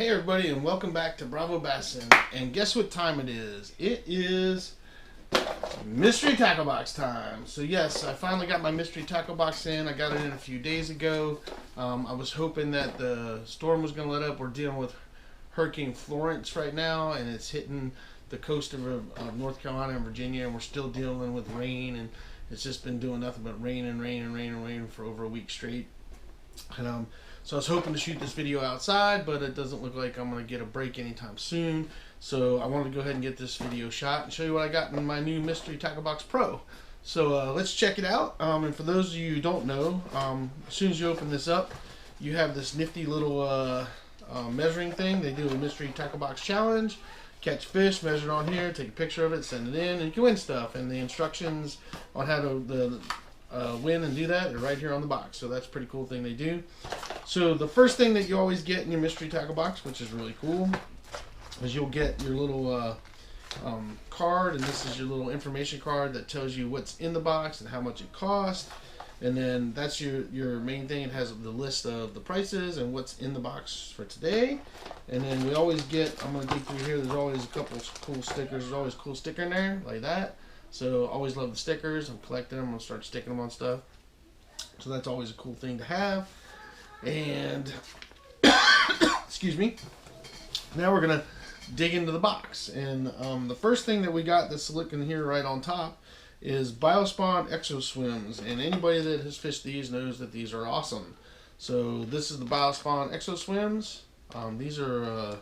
Hey everybody, and welcome back to Bravo Bassin. And guess what time it is? It is mystery tackle box time. So yes, I finally got my mystery tackle box in. I got it in a few days ago. I was hoping that the storm was going to let up. We're dealing with Hurricane Florence right now, and it's hitting the coast of North Carolina and Virginia, and we're still dealing with rain, and it's just been doing nothing but rain and rain and rain and rain for over a week straight. And so I was hoping to shoot this video outside, but it doesn't look like I'm going to get a break anytime soon. So I wanted to go ahead and get this video shot and show you what I got in my new Mystery Tackle Box Pro. So let's check it out. And for those of you who don't know, as soon as you open this up, you have this nifty little measuring thing. They do a Mystery Tackle Box Challenge. Catch fish, measure it on here, take a picture of it, send it in, and you can win stuff. And the instructions on how to win and do that are right here on the box. So that's a pretty cool thing they do. So the first thing that you always get in your mystery tackle box, which is really cool, is you'll get your little card, and this is your little information card that tells you what's in the box and how much it costs. And then that's your main thing. It has the list of the prices and what's in the box for today. And then we always get, I'm going to dig through here, there's always a couple cool stickers. There's always a cool sticker in there, like that. So always love the stickers. I'm collecting them. I'm going to start sticking them on stuff. So that's always a cool thing to have. And, excuse me, now we're going to dig into the box. And the first thing that we got that's looking here right on top is Biospawn Exo Swims. And anybody that has fished these knows that these are awesome. So this is the Biospawn Exo Swims. These are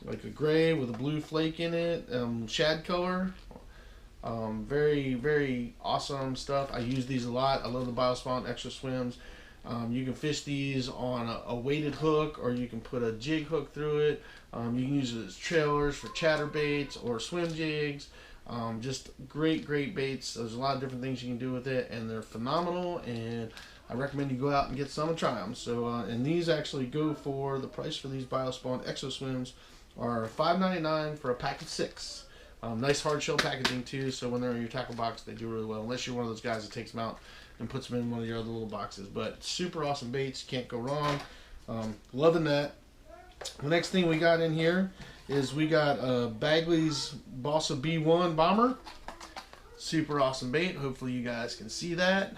like a gray with a blue flake in it, shad color. Very, very awesome stuff. I use these a lot. I love the Biospawn Extra Swims. You can fish these on a weighted hook, or you can put a jig hook through it. You can use it as trailers for chatterbaits or swim jigs. Just great baits. There's a lot of different things you can do with it, and they're phenomenal, and I recommend you go out and get some and try them. So, and these actually go for, the price for these Biospawn Exo Swims are $5.99 for a pack of 6. Nice hard shell packaging too, so when they're in your tackle box, they do really well, unless you're one of those guys that takes them out and puts them in one of your other little boxes. But super awesome baits, can't go wrong. Loving that. The next thing we got in here is we got Bagley's Bossa B1 Bomber. Super awesome bait. Hopefully you guys can see that.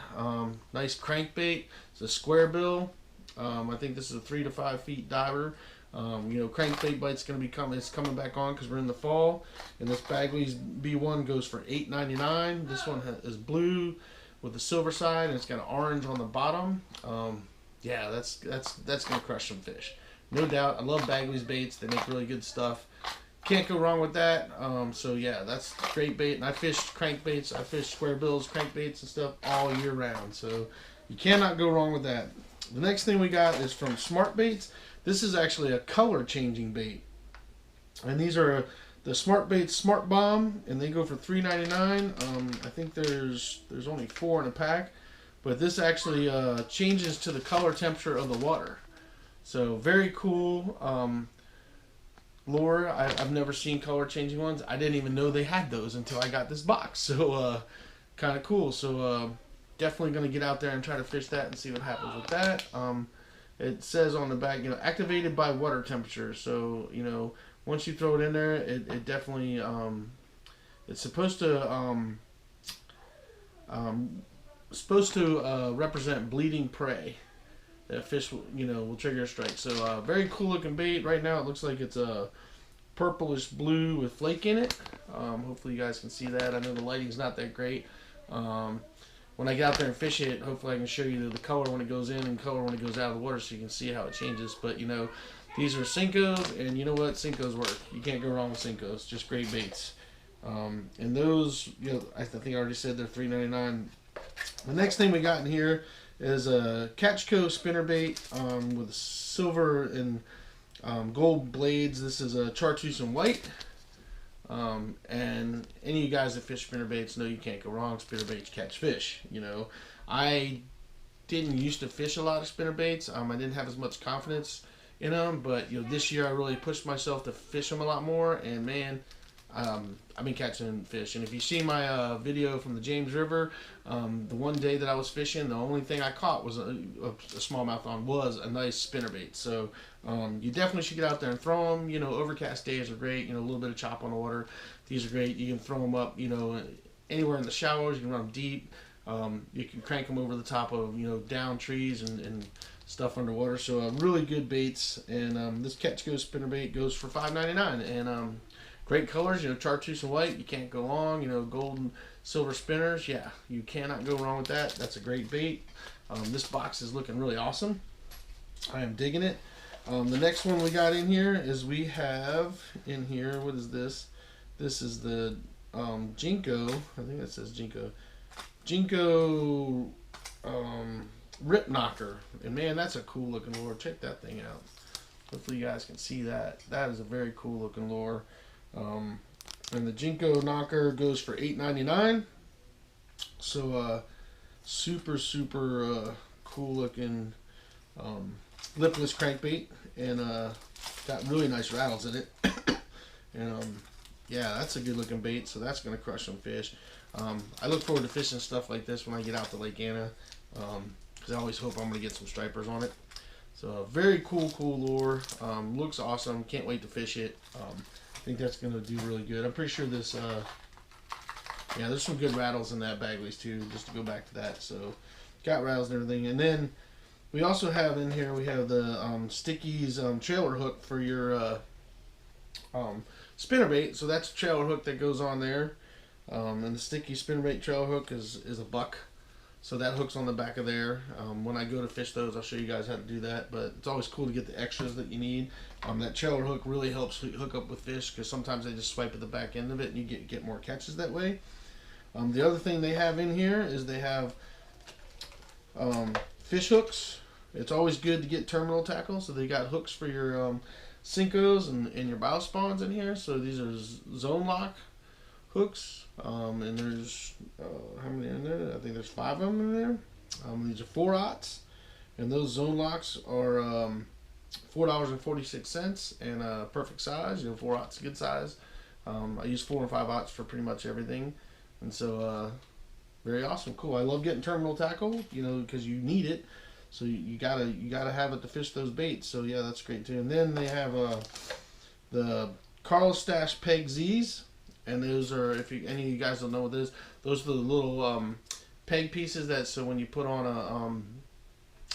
Nice crankbait. It's a square bill. I think this is a 3 to 5 feet diver. Crankbait bite's going to be it's coming back on because we're in the fall. And this Bagley's B1 goes for $8.99. This one is blue with the silver side, and it's got an orange on the bottom. Yeah, that's going to crush some fish, no doubt. I love Bagley's baits. They make really good stuff. Can't go wrong with that. So yeah, that's great bait. And I fish crankbaits. I fish square bills, crankbaits and stuff all year round. So you cannot go wrong with that. The next thing we got is from Smart Baits. This is actually a color changing bait. And these are the Smart Baits Smart Bomb, and they go for $3.99. I think there's only 4 in a pack. But this actually changes to the color temperature of the water. So very cool lure. I've never seen color changing ones. I didn't even know they had those until I got this box. So kind of cool. So definitely going to get out there and try to fish that and see what happens with that. It says on the back, activated by water temperature. So, once you throw it in there, it definitely, it's supposed to represent bleeding prey. That fish, will trigger a strike. So, very cool looking bait. Right now, it looks like it's a purplish blue with flake in it. Hopefully, you guys can see that. I know the lighting's not that great. When I get out there and fish it, hopefully I can show you the color when it goes in and color when it goes out of the water, so you can see how it changes. But these are Senkos, and you know what? Senkos work. You can't go wrong with Senkos. Just great baits. And those, I think I already said they're $3.99. The next thing we got in here is a Catchco spinnerbait with silver and gold blades. This is a chartreuse and white. And any of you guys that fish spinnerbaits know you can't go wrong. Spinnerbaits catch fish. I didn't used to fish a lot of spinnerbaits. I didn't have as much confidence in them, but this year I really pushed myself to fish them a lot more. And man, I've been catching fish. And if you see my video from the James River, the one day that I was fishing, the only thing I caught was a smallmouth was a nice spinnerbait. So You definitely should get out there and throw them. You know, overcast days are great. You know, a little bit of chop on the water. These are great. You can throw them up, you know, anywhere in the showers. You can run them deep. You can crank them over the top of, you know, down trees and stuff underwater. So really good baits. And this Catch Go spinnerbait goes for $5.99. And great colors, you know, chartreuse and white. You can't go wrong. You know, gold and silver spinners. Yeah, you cannot go wrong with that. That's a great bait. This box is looking really awesome. I am digging it. The next one we got in here is we have in here, what is this? This is the Jinko. I think that says Jinko. Jinko Rip Knocker. And man, that's a cool looking lure. Check that thing out. Hopefully you guys can see that. That is a very cool looking lure. And the Jinko Knocker goes for $8.99. So super cool looking lipless crankbait, and got really nice rattles in it. And yeah, that's a good looking bait, so that's gonna crush some fish. I look forward to fishing stuff like this when I get out to Lake Anna, because I always hope I'm gonna get some stripers on it. So very cool lure. Looks awesome. Can't wait to fish it. I think that's gonna do really good. I'm pretty sure this yeah, there's some good rattles in that Bagley's too, just to go back to that. So got rattles and everything. And then we also have in here, we have the Sticky's trailer hook for your spinnerbait. So that's a trailer hook that goes on there. And the Sticky spinnerbait trailer hook is a buck. So that hook's on the back of there. When I go to fish those, I'll show you guys how to do that. But it's always cool to get the extras that you need. That trailer hook really helps hook up with fish, because sometimes they just swipe at the back end of it and you get more catches that way. The other thing they have in here is they have fish hooks. It's always good to get terminal tackle. So they got hooks for your Cincos and your biospawns in here. So these are zone lock hooks. And there's how many in there? I think there's 5 of them in there. These are 4/0s, and those zone locks are $4.46 and perfect size. You know, 4/0's a good size. I use 4 and 5/0s for pretty much everything, and so very awesome, cool. I love getting terminal tackle, you know, because you need it. So you gotta have it to fish those baits. So yeah, that's great too. And then they have the Carl Stash Peg Z's. And those are, if any of you guys don't know what this is, those are the little peg pieces that, so when you put on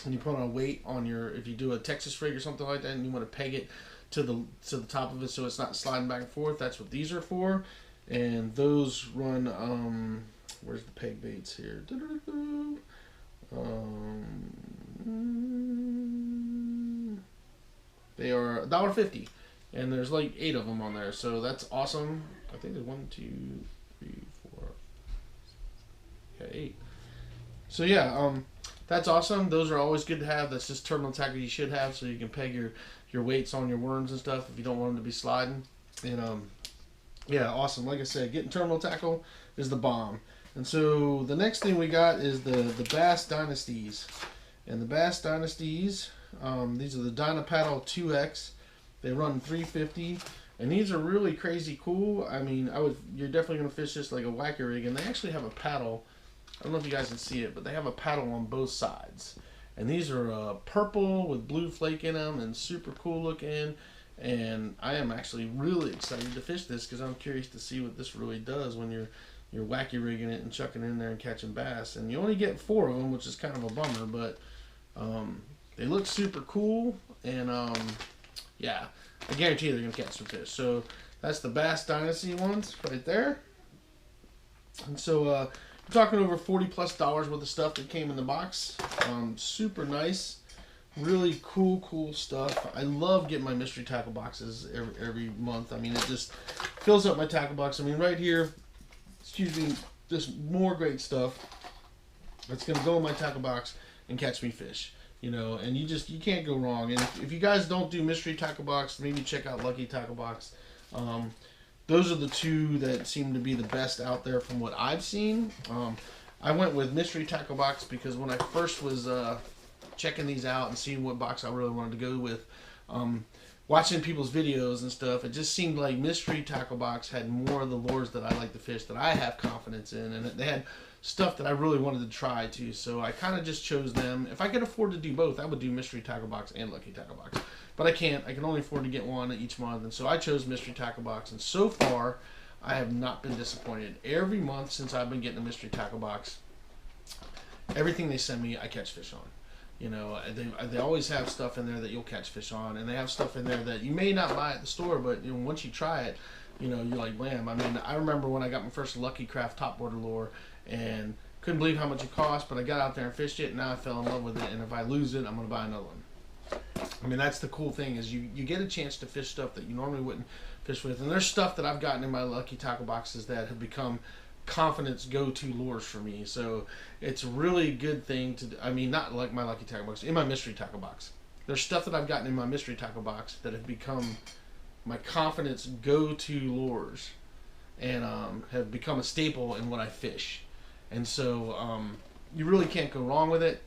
a weight on your, if you do a Texas rig or something like that, and you want to peg it to the top of it so it's not sliding back and forth, that's what these are for. And those run where's the peg baits here? They are $1.50. And there's like 8 of them on there, so that's awesome. I think there's 1, 2, 3, 4, yeah, 8. So yeah, that's awesome. Those are always good to have. That's just terminal tackle you should have, so you can peg your weights on your worms and stuff if you don't want them to be sliding. And yeah, awesome. Like I said, getting terminal tackle is the bomb. And so the next thing we got is the Bass Dynasties, and the Bass Dynasties. These are the Dynapaddle 2X. They run $3.50, and these are really crazy cool. I mean, you're definitely gonna fish this like a whacker rig, and they actually have a paddle. I don't know if you guys can see it, but they have a paddle on both sides. And these are purple with blue flake in them, and super cool looking. And I am actually really excited to fish this, because I'm curious to see what this really does when you're wacky rigging it and chucking it in there and catching bass. And you only get 4 of them, which is kind of a bummer, but they look super cool. And yeah, I guarantee they're going to catch some fish. So that's the Bass Dynasty ones right there. And so we're talking over $40+ worth of stuff that came in the box. Super nice. Really cool stuff. I love getting my mystery tackle boxes every month. I mean, it just fills up my tackle box. I mean, right here, excuse me, just more great stuff that's going to go in my tackle box and catch me fish. You know, and you can't go wrong. And if you guys don't do mystery tackle box, maybe check out Lucky Tackle Box. Those are the 2 that seem to be the best out there from what I've seen. I went with mystery tackle box because when I first was checking these out and seeing what box I really wanted to go with, watching people's videos and stuff, it just seemed like Mystery Tackle Box had more of the lures that I like to fish, that I have confidence in, and they had stuff that I really wanted to try too. So I kind of just chose them. If I could afford to do both, I would do Mystery Tackle Box and Lucky Tackle Box. But I can't. I can only afford to get one each month, and so I chose Mystery Tackle Box. And so far, I have not been disappointed. Every month since I've been getting a Mystery Tackle Box, everything they send me, I catch fish on. You know, they always have stuff in there that you'll catch fish on, and they have stuff in there that you may not buy at the store, but you know, once you try it, you know, you're like, man. I mean, I remember when I got my first Lucky Craft topwater lure, and couldn't believe how much it cost, but I got out there and fished it, and now I fell in love with it, and if I lose it, I'm going to buy another one. I mean, that's the cool thing, is you get a chance to fish stuff that you normally wouldn't fish with, and there's stuff that I've gotten in my Lucky Tackle Boxes that have become confidence go-to lures for me. So it's a really good thing to, I mean, not like my Lucky Tackle Box, in my Mystery Tackle Box. There's stuff that I've gotten in my Mystery Tackle Box that have become my confidence go-to lures, and have become a staple in what I fish. And so you really can't go wrong with it.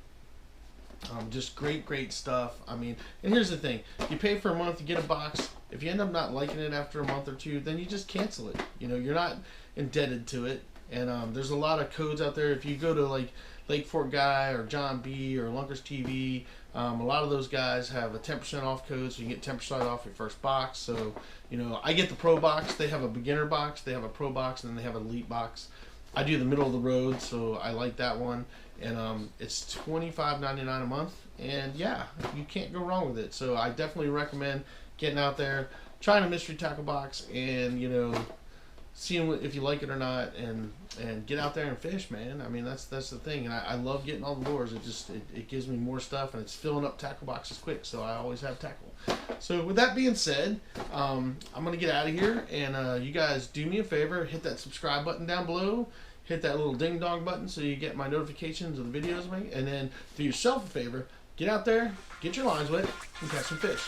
Just great stuff. I mean, and here's the thing: you pay for a month, you get a box. If you end up not liking it after a month or two, then you just cancel it. You know, you're not indebted to it. And there's a lot of codes out there. If you go to like Lake Fork Guy or Jon.B or Lunkers TV, a lot of those guys have a 10% off code, so you can get 10% off your first box. So, you know, I get the Pro box. They have a beginner box, they have a Pro box, and then they have an Elite box. I do the middle of the road, so I like that one. And it's $25.99 a month, and yeah, you can't go wrong with it. So I definitely recommend getting out there, trying a Mystery Tackle Box, and you know, seeing if you like it or not, and get out there and fish, man. I mean, that's the thing, and I love getting all the lures. It gives me more stuff, and it's filling up tackle boxes quick, so I always have tackle. So with that being said, I'm gonna get out of here, and you guys do me a favor, hit that subscribe button down below. Hit that little ding dong button so you get my notifications of the videos I make. And then do yourself a favor, get out there, get your lines wet, and catch some fish.